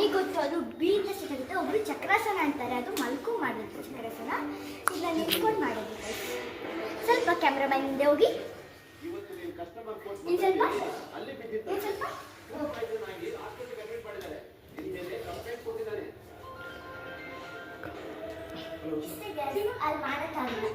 ನನಗೆ ಗೊತ್ತು ಅದು ಬೀದ ಸಿಗುತ್ತೆ. ಒಬ್ರು ಚಕ್ರಾಸನ ಅಂತಾರೆ, ಅದು ಮಲ್ಕೊ ಮಾಡೋದು ಚಕ್ರಾಸನ. ಈಗ ನಿಂತ್ಕೊಂಡು ಮಾಡೋದು. ಸ್ವಲ್ಪ ಕ್ಯಾಮ್ರಾಮನ್ ಹಿಂದೆ ಹೋಗಿ, ಇನ್ನು ಸ್ವಲ್ಪ ಅಲ್ಲಿ ಮಾಡೋಕ್ಕಾಗಲ್ಲ.